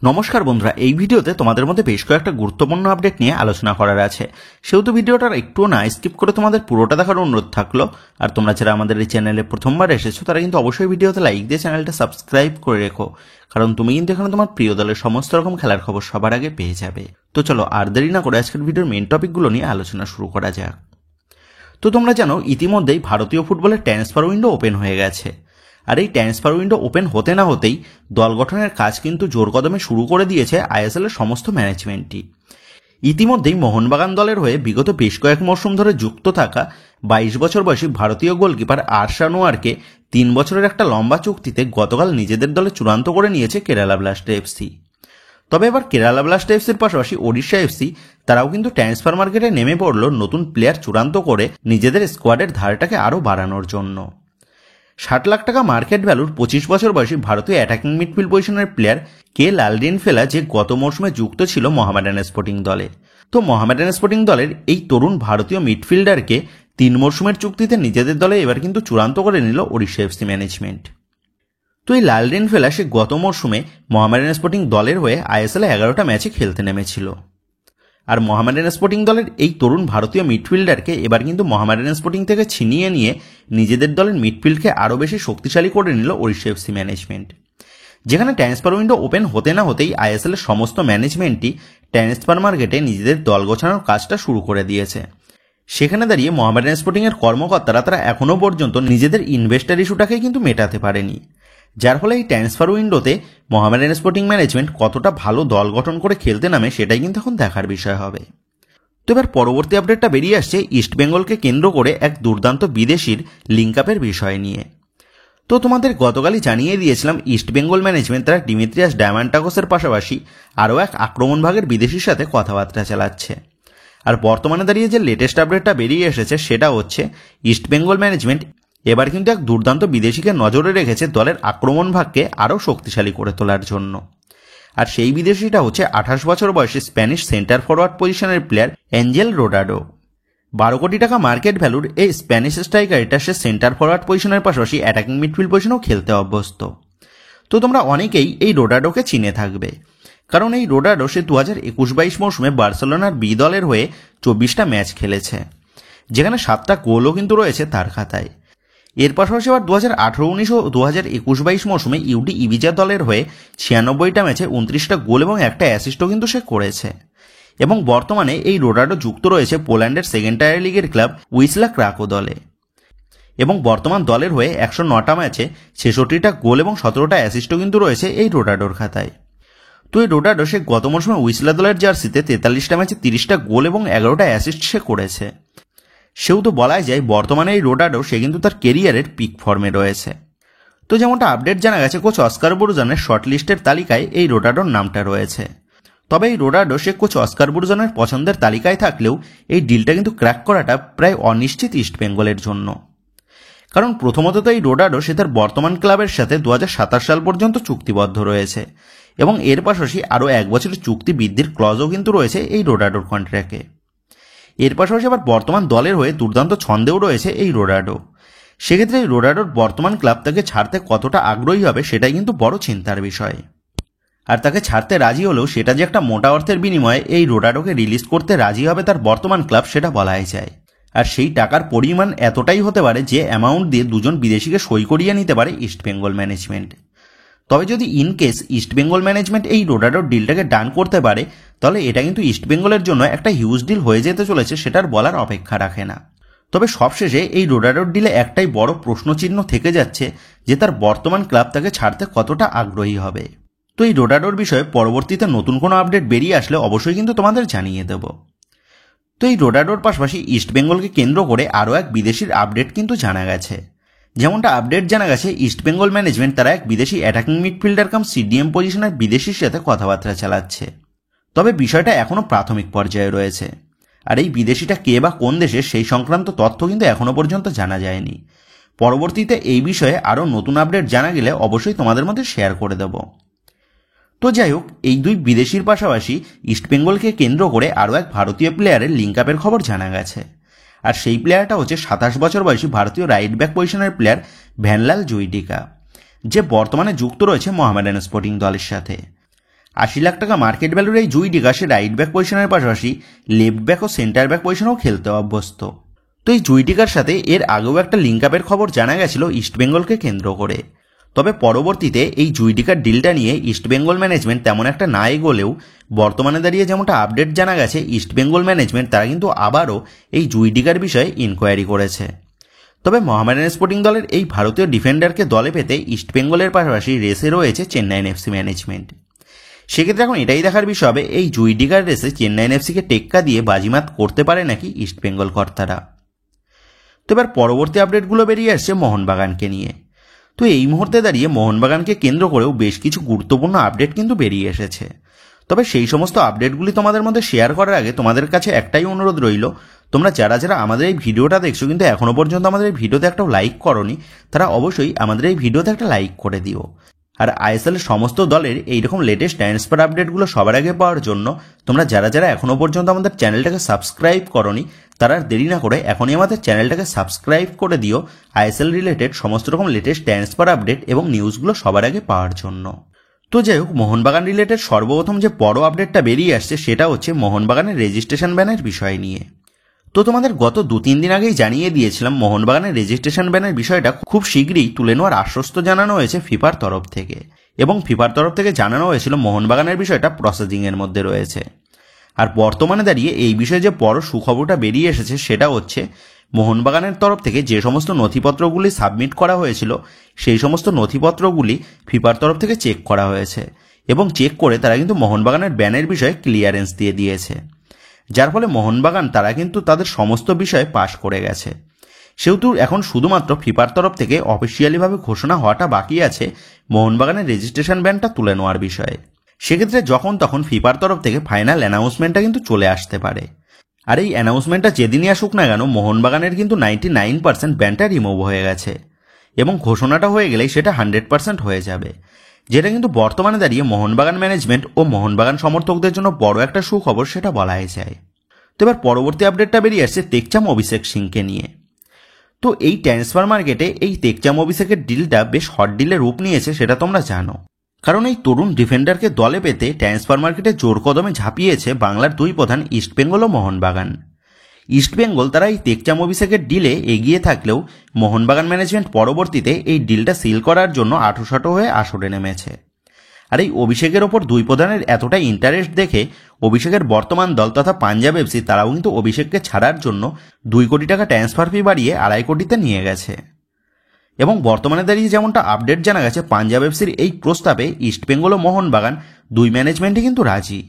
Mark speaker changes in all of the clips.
Speaker 1: নমস্কার বন্ধুরা, এই ভিডিওতে তোমাদের মধ্যে বেশ কয়েকটা গুরুত্বপূর্ণ আপডেট নিয়ে আলোচনা করার আছে। সেহেতু ভিডিওটা একটুও না স্কিপ করে তোমাদের পুরোটা দেখার অনুরোধ থাকলো। আর তোমরা যারা আমাদের এই চ্যানেলে প্রথমবার এসেছো তারা কিন্তু অবশ্যই ভিডিওতে লাইক দিয়ে চ্যানেলটা সাবস্ক্রাইব করে রেখো, কারণ তুমি কিন্তু এখানে তোমার প্রিয় দলের সমস্ত রকম খেলার খবর সবার আগে পেয়ে যাবে। তো চলো আর দেরি না করে আজকের ভিডিওর মেন টপিকগুলো নিয়ে আলোচনা শুরু করা যাক। তো তোমরা জানো ইতিমধ্যেই ভারতীয় ফুটবলের ট্রান্সফার উইন্ডো ওপেন হয়ে গেছে। আর এই ট্রান্সফার উইন্ডো ওপেন হতে না হতেই দল গঠনের কাজ কিন্তু জোর কদমে শুরু করে দিয়েছে আইএসএল এর সমস্ত ম্যানেজমেন্টই। ইতিমধ্যেই মোহনবাগান দলের হয়ে বিগত বেশ কয়েক মরশুম ধরে যুক্ত থাকা 22 বছর বয়সী ভারতীয় গোলকিপার আরশা নোয়ারকে 3 বছরের একটা লম্বা চুক্তিতে গতকাল নিজেদের দলে চূড়ান্ত করে নিয়েছে কেরালা ব্লাস্ট এফসি। তবে এবার কেরালা ব্লাস্ট এফসির পাশাপাশি ওড়িশা এফসি তারাও কিন্তু ট্রান্সফার মার্কেটে নেমে পড়ল নতুন প্লেয়ার চূড়ান্ত করে নিজেদের স্কোয়াডের ধারটাকে আরও বাড়ানোর জন্য। 60 লাখ টাকা মার্কেট ভ্যালুর 25 বছর বয়সী ভারতীয় অ্যাটাকিং মিডফিল্ড পজিশনের প্লেয়ার কে লালডিনফেলা যে গত মৌসুমে যুক্ত ছিল মোহামেডান স্পোর্টিং দলে। তো মোহামেডান স্পোর্টিং দলের এই তরুণ ভারতীয় মিডফিল্ডারকে 3 মরশুমের চুক্তিতে নিজেদের দলে এবার কিন্তু চূড়ান্ত করে নিল ওড়িশা এফসি ম্যানেজমেন্ট। তো এই লালডিনফেলা সে গত মরশুমে মোহামেডান স্পোর্টিং দলের হয়ে আইএসএল 11টা ম্যাচে খেলতে নেমেছিল। আর মোহামেডান স্পোর্টিং দলের এই তরুণ ভারতীয় মিডফিল্ডারকে এবার কিন্তু মোহামেডান স্পোর্টিং থেকে ছিনিয়ে নিয়ে নিজেদের দলের মিডফিল্ডকে আরও বেশি শক্তিশালী করে নিল ওড়িশা এফসি ম্যানেজমেন্ট। যেখানে ট্রান্সফার উইন্ডো ওপেন হতে না হতেই আইএসএল এর সমস্ত ম্যানেজমেন্টই ট্রান্সফার মার্কেটে নিজেদের দল গোছানোর কাজটা শুরু করে দিয়েছে। সেখানে দাঁড়িয়ে মোহামেডান স্পোর্টিং এর কর্মকর্তারা তারা এখনও পর্যন্ত নিজেদের ইনভেস্টার ইস্যুটাকে কিন্তু মেটাতে পারেনি, যার ফলে এই ট্রান্সফার উইন্ডোতে মোহামেডান স্পোর্টিং ম্যানেজমেন্ট কতটা ভালো দল গঠন করে খেলতে নামে সেটাই কিন্তু এখন দেখার বিষয় হবে। তো এবার পরবর্তী আপডেটটা বেরিয়ে আসছে ইস্টবেঙ্গলকে কেন্দ্র করে এক দুর্দান্ত বিদেশির লিঙ্ক আপের বিষয় নিয়ে। তো তোমাদের গতকালই জানিয়ে দিয়েছিলাম ইস্টবেঙ্গল ম্যানেজমেন্ট তারা ডিমিত্রিয়াস ডায়ামান্টাকোসের পাশাপাশি আরও এক আক্রমণভাগের বিদেশির সাথে কথাবার্তা চালাচ্ছে। আর বর্তমানে দাঁড়িয়ে যে লেটেস্ট আপডেটটা বেরিয়ে এসেছে সেটা হচ্ছে ইস্টবেঙ্গল ম্যানেজমেন্ট এবার কিন্তু এক দুর্দান্ত বিদেশিকে নজরে রেখেছে দলের আক্রমণ ভাগকে আরও শক্তিশালী করে তোলার জন্য। আর সেই বিদেশিটা হচ্ছে 28 বছর বয়সী স্প্যানিশ সেন্টার ফরওয়ার্ড পজিশনের প্লেয়ার অ্যাঞ্জেল রোডাডো। 12 কোটি টাকা মার্কেট ভ্যালুর এই স্প্যানিশ স্ট্রাইকারটা সে সেন্টার ফরওয়ার্ড পজিশনের পাশাপাশি অ্যাটাকিং মিডফিল্ড পজিশনেও খেলতে অভ্যস্ত। তো তোমরা অনেকেই এই রোডাডোকে চিনে থাকবে, কারণ এই রোডাডো সে 2021-22 মৌসুমে বার্সেলোনার বি দলের হয়ে 24টা ম্যাচ খেলেছে, যেখানে 7টা গোলও কিন্তু রয়েছে তার খাতায়। এর পাশাপাশি আবার 2018-19 ও 2021-22 মৌসুমে ইউডি ইবিজা দলের হয়ে 96টা ম্যাচে 29টা গোল এবং একটা অ্যাসিস্টও কিন্তু সে করেছে। এবং বর্তমানে এই রোডাডো যুক্ত রয়েছে পোল্যান্ডের সেকেন্ড টায়ার লিগের ক্লাব উইসলা ক্রাকো দলে। এবং বর্তমান দলের হয়ে 109টা ম্যাচে 66টা গোল এবং 17টা অ্যাসিস্টও কিন্তু রয়েছে এই রোডাডোর খাতায়। তো এই রোডাডো সে গত মৌসুমে উইসলা দলের জার্সিতে 43টা ম্যাচে 30টা গোল এবং 11টা অ্যাসিস্ট সে করেছে। সেহেতু বলাই যায় বর্তমানে এই রোডাডো সে কিন্তু তার কেরিয়ারের পিক ফর্মে রয়েছে। তো যেমনটা আপডেট জানা গেছে কোচ অস্কার বুরুজানের শর্টলিস্টের তালিকায় এই রোডাডোর নামটা রয়েছে। তবে এই রোডাডো সে কোচ অস্কার বুরুজানের পছন্দের তালিকায় থাকলেও এই ডিলটা কিন্তু ক্র্যাক করাটা প্রায় অনিশ্চিত ইস্টবেঙ্গলের জন্য। কারণ প্রথমত তো এই রোডাডো সে তার বর্তমান ক্লাবের সাথে 2027 সাল পর্যন্ত চুক্তিবদ্ধ রয়েছে এবং এর পাশাপাশি আরও 1 বছরের চুক্তি বৃদ্ধির ক্লজও কিন্তু রয়েছে এই রোডাডোর কন্ট্রাক্টে। এর পাশাপাশি আবার বর্তমান দলের হয়ে দুর্দান্ত ছন্দেও রয়েছে এই রোডাডো। সেক্ষেত্রে এই রোডাডোর বর্তমান ক্লাব তাকে ছাড়তে কতটা আগ্রহী হবে সেটাই কিন্তু বড় চিন্তার বিষয়। আর তাকে ছাড়তে রাজি হলেও সেটা যে একটা মোটা অর্থের বিনিময়ে এই রোডাডোকে রিলিজ করতে রাজি হবে তার বর্তমান ক্লাব সেটা বলাই যায়। আর সেই টাকার পরিমাণ এতটাই হতে পারে যে অ্যামাউন্ট দিয়ে দুজন বিদেশিকে সই করিয়ে নিতে পারে ইস্টবেঙ্গল ম্যানেজমেন্ট। তবে যদি ইনকেস ইস্টবেঙ্গল ম্যানেজমেন্ট এই রোডাডোর ডিলটাকে ডান করতে পারে তাহলে এটা কিন্তু ইস্টবেঙ্গলের জন্য একটা হিউজ ডিল হয়ে যেতে চলেছে, সেটার বলার অপেক্ষা রাখে না। তবে সবশেষে এই রোডাডোর ডিলে একটাই বড় প্রশ্নচিহ্ন থেকে যাচ্ছে যে তার বর্তমান ক্লাব তাকে ছাড়তে কতটা আগ্রহী হবে। তো এই রোডাডোর বিষয়ে পরবর্তীতে নতুন কোনো আপডেট বেরিয়ে আসলে অবশ্যই কিন্তু তোমাদের জানিয়ে দেব। তো এই রোডাডোর পাশাপাশি ইস্টবেঙ্গলকে কেন্দ্র করে আরও এক বিদেশির আপডেট কিন্তু জানা গেছে। যেমনটা আপডেট জানা গেছে ইস্টবেঙ্গল ম্যানেজমেন্ট তারা এক বিদেশি অ্যাটাকিং মিডফিল্ডার কাম সিডিএম পজিশনের বিদেশির সাথে কথাবার্তা চালাচ্ছে। তবে বিষয়টা এখনও প্রাথমিক পর্যায়ে রয়েছে। আর এই বিদেশিটা কে বা কোন দেশের সেই সংক্রান্ত তথ্য কিন্তু এখনও পর্যন্ত জানা যায়নি। পরবর্তীতে এই বিষয়ে আরও নতুন আপডেট জানা গেলে অবশ্যই তোমাদের মধ্যে শেয়ার করে দেব। তো যাই হোক, এই দুই বিদেশির পাশাপাশি ইস্টবেঙ্গলকে কেন্দ্র করে আরও এক ভারতীয় প্লেয়ারের লিঙ্ক আপের খবর জানা গেছে। আর সেই প্লেয়ারটা হচ্ছে 27 বছর বয়সী ভারতীয় রাইট ব্যাক পজিশনের প্লেয়ার ভ্যানলাল জুইডিকা, যে বর্তমানে যুক্ত রয়েছে মোহামেডান স্পোর্টিং দলের সাথে। 80 লাখ টাকা মার্কেট ভ্যালুর এই জুই ডিগার সে রাইট ব্যাক পজিশনের পাশাপাশি লেফট ব্যাক ও সেন্টার ব্যাক পজিশনেও খেলতে অভ্যস্ত। তো এই জুই ডিগার সাথে এর আগেও একটা লিঙ্ক আপের খবর জানা গেছিল ইস্টবেঙ্গলকে কেন্দ্র করে। তবে পরবর্তীতে এই জুই ডিগার ডিলটা নিয়ে ইস্টবেঙ্গল ম্যানেজমেন্ট তেমন একটা না এগোলেও বর্তমানে দাঁড়িয়ে যেমনটা আপডেট জানা গেছে, ইস্টবেঙ্গল ম্যানেজমেন্ট তারা কিন্তু আবারও এই জুই ডিগার বিষয়ে ইনকোয়ারি করেছে। তবে মোহামেডান স্পোর্টিং দলের এই ভারতীয় ডিফেন্ডারকে দলে পেতে ইস্টবেঙ্গলের পাশাপাশি রেসে রয়েছে চেন্নাইন এফসি ম্যানেজমেন্ট। সেক্ষেত্রে এখন এটাই দেখার বিষয় হবে এই জুই ডিগার রেসে চেন্নাইন এফসিকে টেক্কা দিয়ে বাজিমাত করতে পারে নাকি ইস্টবেঙ্গল কর্তারা। তো এবার পরবর্তী আপডেটগুলো বেরিয়ে আসছে মোহনবাগানকে নিয়ে। তো এই মুহূর্তে দাঁড়িয়ে মোহনবাগানকে কেন্দ্র করেও বেশ কিছু গুরুত্বপূর্ণ আপডেট কিন্তু বেরিয়ে এসেছে। তবে সেই সমস্ত আপডেটগুলি তোমাদের মধ্যে শেয়ার করার আগে তোমাদের কাছে একটাই অনুরোধ রইল, তোমরা যারা যারা আমাদের এই ভিডিওটা দেখছো কিন্তু এখনো পর্যন্ত আমাদের এই ভিডিওতে একটা লাইক করোনি, তারা অবশ্যই আমাদের এই ভিডিওতে একটা লাইক করে দিও। আর আইএসএল এর সমস্ত দলের এইরকম লেটেস্ট ট্রান্সফার আপডেটগুলো সবার আগে পাওয়ার জন্য তোমরা যারা যারা এখনো পর্যন্ত আমাদের চ্যানেলটাকে সাবস্ক্রাইব করোনি, তারা দেরি না করে এখনই আমাদের চ্যানেলটাকে সাবস্ক্রাইব করে দিও আইএসএল রিলেটেড সমস্ত রকম লেটেস্ট ট্রান্সফার আপডেট এবং নিউজগুলো সবার আগে পাওয়ার জন্য। তো যাই হোক, মোহনবাগান রিলেটেড সর্বপ্রথম যে বড় আপডেটটা বেরিয়ে আসছে সেটা হচ্ছে মোহনবাগানের রেজিস্ট্রেশন ব্যানের বিষয় নিয়ে। তো তোমাদের গত 2-3 দিন আগেই জানিয়ে দিয়েছিলাম মোহনবাগানের রেজিস্ট্রেশন ব্যানের বিষয়টা খুব শীঘ্রই তুলে নেওয়ার আশ্বস্ত জানানো হয়েছে ফিফার তরফ থেকে, এবং ফিফার তরফ থেকে জানানো হয়েছিল মোহনবাগানের বিষয়টা প্রসেসিংয়ের মধ্যে রয়েছে। আর বর্তমানে দাঁড়িয়ে এই বিষয়ে যে বড় সুখবরটা বেরিয়ে এসেছে সেটা হচ্ছে মোহনবাগানের তরফ থেকে যে সমস্ত নথিপত্রগুলি সাবমিট করা হয়েছিল সেই সমস্ত নথিপত্রগুলি ফিফার তরফ থেকে চেক করা হয়েছে, এবং চেক করে তারা কিন্তু মোহনবাগানের ব্যানের বিষয়ে ক্লিয়ারেন্স দিয়ে দিয়েছে, যার ফলে মোহনবাগান তারা কিন্তু তাদের সমস্ত বিষয়ে পাশ করে গেছে। সেহেতু এখন শুধুমাত্র ফিফার তরফ থেকে অফিসিয়ালিভাবে ঘোষণা হওয়াটা বাকি আছে মোহনবাগানের রেজিস্ট্রেশন ব্যানটা তুলে নেওয়ার বিষয়ে। সেক্ষেত্রে যখন তখন ফিফার তরফ থেকে ফাইনাল অ্যানাউন্সমেন্টটা কিন্তু চলে আসতে পারে। আর এই অ্যানাউন্সমেন্টটা যেদিনই আসুক না কেন, মোহনবাগানের কিন্তু 99% ব্যানটা রিমুভ হয়ে গেছে, এবং ঘোষণাটা হয়ে গেলেই সেটা 100% হয়ে যাবে, যেটা কিন্তু বর্তমানে দাঁড়িয়ে মোহনবাগান ম্যানেজমেন্ট ও মোহনবাগান সমর্থকদের জন্য বড় একটা সুখবর সেটা বলাই যায়। তো এবার পরবর্তী আপডেটটা বেরিয়ে আসছে টেকচাম অভিষেক সিংকে নিয়ে। তো এই ট্রান্সফার মার্কেটে এই টেকচাম অভিষেকের ডিলটা বেশ হট ডিলের রূপ নিয়েছে সেটা তোমরা জানো, কারণ এই তরুণ ডিফেন্ডারকে দলে পেতে ট্রান্সফার মার্কেটে জোর কদমে ঝাঁপিয়েছে বাংলার দুই প্রধান ইস্টবেঙ্গল ও মোহনবাগান। ইস্টবেঙ্গল তারা এই টেকচাম অভিষেকের ডিলে এগিয়ে থাকলেও মোহনবাগান ম্যানেজমেন্ট পরবর্তীতে এই ডিলটা সিল করার জন্য আঁটুসাঁটো হয়ে আসরে নেমেছে। আর এই অভিষেকের ওপর দুই প্রধানের এতটাই ইন্টারেস্ট দেখে অভিষেকের বর্তমান দল তথা পাঞ্জাব এফসি তারাও কিন্তু অভিষেককে ছাড়ার জন্য 2 কোটি টাকা ট্রান্সফার ফি বাড়িয়ে 2.5 কোটিতে নিয়ে গেছে। এবং বর্তমানে দাঁড়িয়ে যেমনটা আপডেট জানা গেছে, পাঞ্জাব এফসির এই প্রস্তাবে ইস্টবেঙ্গল ও মোহনবাগান দুই ম্যানেজমেন্টই কিন্তু রাজি।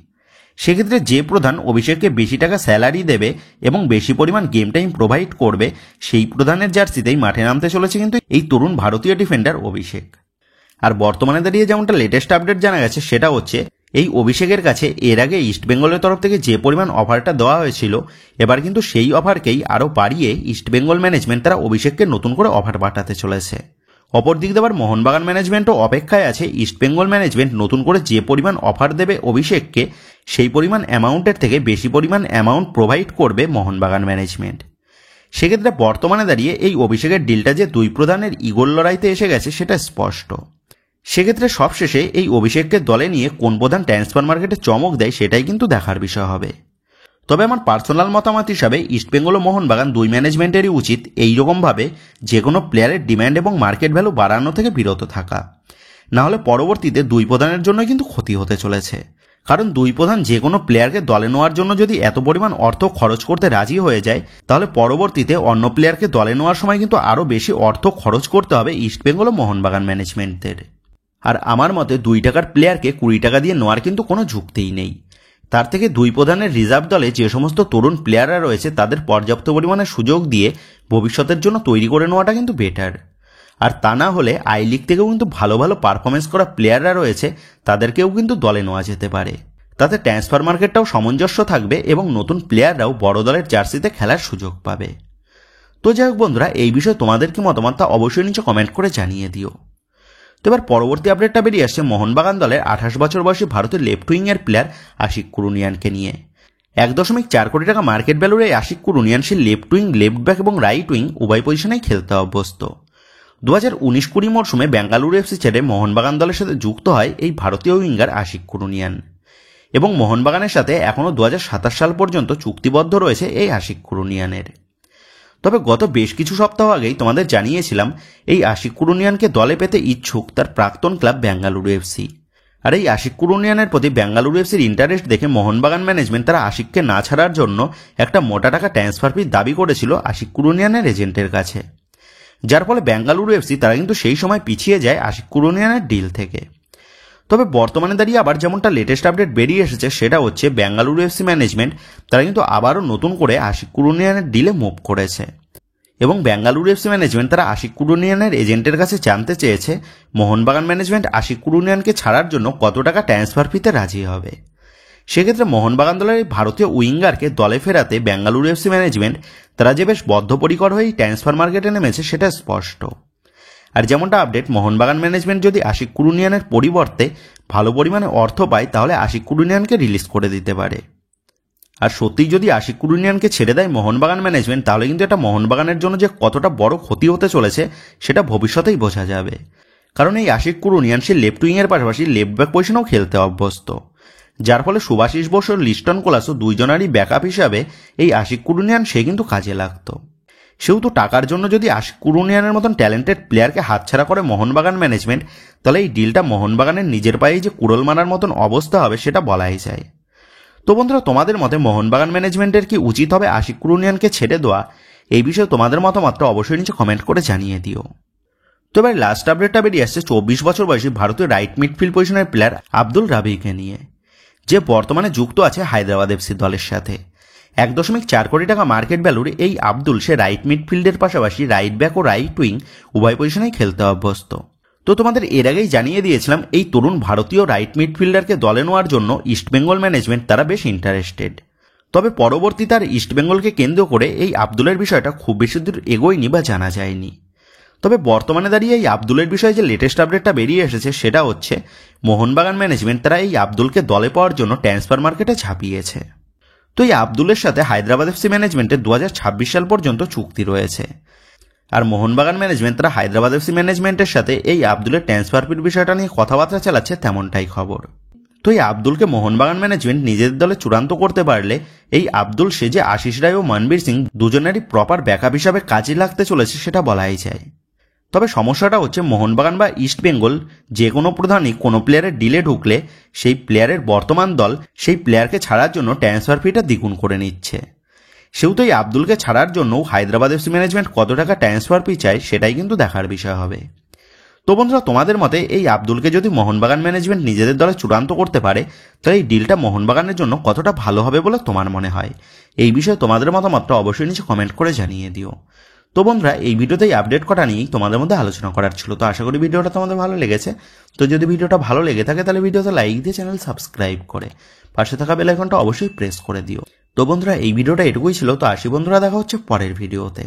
Speaker 1: সেক্ষেত্রে যে প্রধান অভিষেককে বেশি টাকা স্যালারি দেবে এবং বেশি পরিমাণ গেম টাইম প্রোভাইড করবে, সেই প্রধানের জার্সিতেই মাঠে নামতে চলেছে কিন্তু এই তরুণ ভারতীয় ডিফেন্ডার অভিষেক। আর বর্তমানে দাঁড়িয়ে যেমনটা লেটেস্ট আপডেট জানা গেছে সেটা হচ্ছে এই অভিষেকের কাছে এর আগে ইস্টবেঙ্গলের তরফ থেকে যে পরিমাণ অফারটা দেওয়া হয়েছিল, এবার কিন্তু সেই অফারকেই আরও বাড়িয়ে ইস্টবেঙ্গল ম্যানেজমেন্ট তারা অভিষেককে নতুন করে অফার পাঠাতে চলেছে। অপরদিক দিয়ে আবার মোহনবাগান ম্যানেজমেন্টও অপেক্ষায় আছে ইস্টবেঙ্গল ম্যানেজমেন্ট নতুন করে যে পরিমাণ অফার দেবে অভিষেককে, সেই পরিমাণ অ্যামাউন্টের থেকে বেশি পরিমাণ অ্যামাউন্ট প্রোভাইড করবে মোহনবাগান ম্যানেজমেন্ট। সেক্ষেত্রে বর্তমানে দাঁড়িয়ে এই অভিষেকের ডিলটা যে দুই প্রধানের ইগোল লড়াইতে এসে গেছে সেটা স্পষ্ট। সেক্ষেত্রে সবশেষে এই অভিষেককে দলে নিয়ে কোন প্রধান ট্রান্সফার মার্কেটে চমক দেয় সেটাই কিন্তু দেখার বিষয় হবে। তবে আমার পার্সোনাল মতামত হিসাবে ইস্টবেঙ্গল ও মোহনবাগান দুই ম্যানেজমেন্টেরই উচিত এইরকমভাবে যে কোনো প্লেয়ারের ডিম্যান্ড এবং মার্কেট ভ্যালু বাড়ানো থেকে বিরত থাকা, নাহলে পরবর্তীতে দুই প্রধানের জন্য কিন্তু ক্ষতি হতে চলেছে। কারণ দুই প্রধান যে কোনো প্লেয়ারকে দলে নেওয়ার জন্য যদি এত পরিমাণ অর্থ খরচ করতে রাজি হয়ে যায়, তাহলে পরবর্তীতে অন্য প্লেয়ারকে দলে নেওয়ার সময় কিন্তু আরও বেশি অর্থ খরচ করতে হবে ইস্টবেঙ্গল ও মোহনবাগান ম্যানেজমেন্টদের। আর আমার মতে 2 টাকার প্লেয়ারকে 20 টাকা দিয়ে নেওয়ার কিন্তু কোনো যুক্তিই নেই। তার থেকে দুই প্রধানের রিজার্ভ দলে যে সমস্ত তরুণ প্লেয়াররা রয়েছে তাদের পর্যাপ্ত পরিমাণে সুযোগ দিয়ে ভবিষ্যতের জন্য তৈরি করে নেওয়াটা কিন্তু বেটার। আর তা না হলে আই লিগ থেকেও কিন্তু ভালো ভালো পারফরমেন্স করা প্লেয়াররা রয়েছে, তাদেরকেও কিন্তু দলে নেওয়া যেতে পারে। তাতে ট্রান্সফার মার্কেটটাও সামঞ্জস্য থাকবে এবং নতুন প্লেয়াররাও বড় দলের জার্সিতে খেলার সুযোগ পাবে। তো যাই হোক বন্ধুরা, এই বিষয়ে তোমাদের কি মতামত তা অবশ্যই নিচে কমেন্ট করে জানিয়ে দিও। তো এবার পরবর্তী আপডেটটা বেরিয়ে আসছে মোহনবাগান দলের 28 বছর বয়সী ভারতের লেফট উইংয়ের প্লেয়ার আশিক কুরুনিয়ানকে নিয়ে। 1.4 কোটি টাকা মার্কেট ভ্যালুর এই আশিক কুরুনিয়ান সে লেফট উইং, লেফট ব্যাক এবং রাইট উইং উভয় পজিশনেই খেলতে অভ্যস্ত। 2019-20 মরশুমে বেঙ্গালুরু এফসি ছেড়ে মোহনবাগান দলের সাথে যুক্ত হয় এই ভারতীয় উইঙ্গার আশিক কুরুনিয়ান এবং মোহনবাগানের সাথে এখনও 2027 সাল পর্যন্ত চুক্তিবদ্ধ রয়েছে এই আশিক কুরুনিয়ানের। তবে গত বেশ কিছু সপ্তাহ আগেই তোমাদের জানিয়েছিলাম এই আশিক কুরুনিয়ানকে দলে পেতে ইচ্ছুক তার প্রাক্তন ক্লাব বেঙ্গালুরু এফসি। আর এই আশিক কুরুনিয়ানের প্রতি বেঙ্গালুরু এফসির ইন্টারেস্ট দেখে মোহনবাগান ম্যানেজমেন্ট তারা আশিককে না ছাড়ার জন্য একটা মোটা টাকা ট্রান্সফার ফি দাবি করেছিল আশিক কুরুনিয়ানের এজেন্টের কাছে, যার ফলে বেঙ্গালুরু এফসি তারা কিন্তু সেই সময় পিছিয়ে যায় আশিক কুরুনিয়ানের ডিল থেকে। তবে বর্তমানে দাঁড়িয়ে আবার যেমনটা লেটেস্ট আপডেট বেরিয়ে এসেছে সেটা হচ্ছে বেঙ্গালুরু এফসি ম্যানেজমেন্ট তারা কিন্তু আবারও নতুন করে আশিক কুরুনিয়ানের ডিলে মুভ করেছে এবং বেঙ্গালুরু এফসি ম্যানেজমেন্ট তারা আশিক কুরুনিয়ানের এজেন্টের কাছে জানতে চেয়েছে মোহনবাগান ম্যানেজমেন্ট আশিক কুরুনিয়ানকে ছাড়ার জন্য কত টাকা ট্রান্সফার ফিতে রাজি হবে। সেক্ষেত্রে মোহনবাগান দলের এই ভারতীয় উইঙ্গারকে দলে ফেরাতে বেঙ্গালুরু এফসি ম্যানেজমেন্ট তারা যে বেশ বদ্ধপরিকর হয়ে ট্রান্সফার মার্কেটে নেমেছে সেটা স্পষ্ট। আর যেমনটা আপডেট, মোহনবাগান ম্যানেজমেন্ট যদি আশিক কুরুনিয়ানের পরিবর্তে ভালো পরিমাণে অর্থ পায় তাহলে আশিক কুরুনিয়ানকে রিলিজ করে দিতে পারে। আর সত্যিই যদি আশিক কুরুনিয়ানকে ছেড়ে দেয় মোহনবাগান ম্যানেজমেন্ট তাহলে কিন্তু এটা মোহনবাগানের জন্য যে কতটা বড় ক্ষতি হতে চলেছে সেটা ভবিষ্যতেই বোঝা যাবে। কারণ এই আশিক কুরুনিয়ান সে লেফট উইংয়ের পাশাপাশি লেফট ব্যাক পজিশনেও খেলতে অভ্যস্ত, যার ফলে সুভাশিস বোস ও লিস্টন কোলাসও দুইজনারই ব্যাকআপ হিসাবে এই আশিক কুরুনিয়ান সে কিন্তু কাজে লাগতো। সেহেতু টাকার জন্য যদি আশিক কুরুনিয়ানের মতন ট্যালেন্টেড প্লেয়ারকে হাতছাড়া করে মোহনবাগান ম্যানেজমেন্ট তাহলে এই ডিলটা মোহনবাগানের নিজের পায়েই যে কুড়োল মারার মতন অবস্থা হবে সেটা বলাই যায়। তো বন্ধুরা, তোমাদের মতে মোহনবাগান ম্যানেজমেন্টের কি উচিত হবে আশিক কুরুনিয়ানকে ছেড়ে দেওয়া? এই বিষয়ে তোমাদের মতামত অবশ্যই নিচে কমেন্ট করে জানিয়ে দিও। তো এবার লাস্ট আপডেটটা বেরিয়ে আসছে 24 বছর বয়সী ভারতীয় রাইট মিডফিল্ড পজিশনের প্লেয়ার আব্দুল রাবিকে নিয়ে, যে বর্তমানে যুক্ত আছে হায়দ্রাবাদ এফসি দলের সাথে। 1.4 কোটি টাকা মার্কেট ভ্যালুর এই আব্দুল সে রাইট মিডফিল্ডের পাশাপাশি রাইট ব্যাক ও রাইট উইং উভয় পজিশনেই খেলতে অভ্যস্ত। তো তোমাদের এর আগেই জানিয়ে দিয়েছিলাম এই তরুণ ভারতীয় রাইট মিডফিল্ডারকে দলে নেওয়ার জন্য ইস্টবেঙ্গল ম্যানেজমেন্ট তারা বেশ ইন্টারেস্টেড। তবে পরবর্তীতে আর ইস্টবেঙ্গলকে কেন্দ্র করে এই আব্দুলের বিষয়টা খুব বেশি দূর এগোয়নি বা জানা যায়নি। তবে বর্তমানে দাঁড়িয়ে এই আব্দুলের বিষয়ে যে লেটেস্ট আপডেটটা বেরিয়ে এসেছে সেটা হচ্ছে মোহনবাগান ম্যানেজমেন্ট তারা এই আব্দুলকে দলে পাওয়ার জন্য ট্রান্সফার মার্কেটে ঝাঁপিয়েছে। তো এই আব্দুলের সাথে হায়দ্রাবাদ এফসি ম্যানেজমেন্টের 2026 সাল পর্যন্ত চুক্তি রয়েছে। আর মোহনবাগান ম্যানেজমেন্ট তারা হায়দ্রাবাদ এফসি ম্যানেজমেন্টের সাথে এই আব্দুলের ট্রান্সফার ফির বিষয়টা নিয়ে কথাবার্তা চালাচ্ছে তেমনটাই খবর। তো এই আব্দুলকে মোহনবাগান ম্যানেজমেন্ট নিজেদের দলে চূড়ান্ত করতে পারলে এই আব্দুল সে যে আশিস রায় ও মনবীর সিং দুজনেরই প্রপার ব্যাকআপ হিসাবে কাজে লাগতে চলেছে সেটা বলাই যায়। তবে সমস্যাটা হচ্ছে মোহনবাগান বা ইস্টবেঙ্গল যে কোনো প্রধানই কোনো প্লেয়ারের ডিলে ঢুকলে সেই প্লেয়ারের বর্তমান দল সেই প্লেয়ারকে ছাড়ার জন্য ট্রান্সফার ফিটা দ্বিগুণ করে নিচ্ছে। সেহেতু এই আব্দুলকে ছাড়ার জন্য হায়দ্রাবাদ এফসি ম্যানেজমেন্ট কত টাকা ট্রান্সফার ফি চায় সেটাই কিন্তু দেখার বিষয় হবে। তো বন্ধুরা, তোমাদের মতে এই আব্দুলকে যদি মোহনবাগান ম্যানেজমেন্ট নিজেদের দলে চূড়ান্ত করতে পারে তাহলে এই ডিলটা মোহনবাগানের জন্য কতটা ভালো হবে বলে তোমার মনে হয়? এই বিষয়ে তোমাদের মতামতটা অবশ্যই নিচে কমেন্ট করে জানিয়ে দিও। তো বন্ধুরা, এই ভিডিওতেই আপডেট করা নিয়েই তোমাদের মধ্যে আলোচনা করার ছিল। তো আশা করি ভিডিওটা তোমাদের ভালো লেগেছে। তো যদি ভিডিওটা ভালো লেগে থাকে তাহলে ভিডিওতে লাইক দিয়ে চ্যানেল সাবস্ক্রাইব করে পাশে থাকা বেল আইকনটা অবশ্যই প্রেস করে দিও। তো বন্ধুরা, এই ভিডিওটা এটুকুই ছিল। তো আসি বন্ধুরা, দেখা হচ্ছে পরের ভিডিওতে।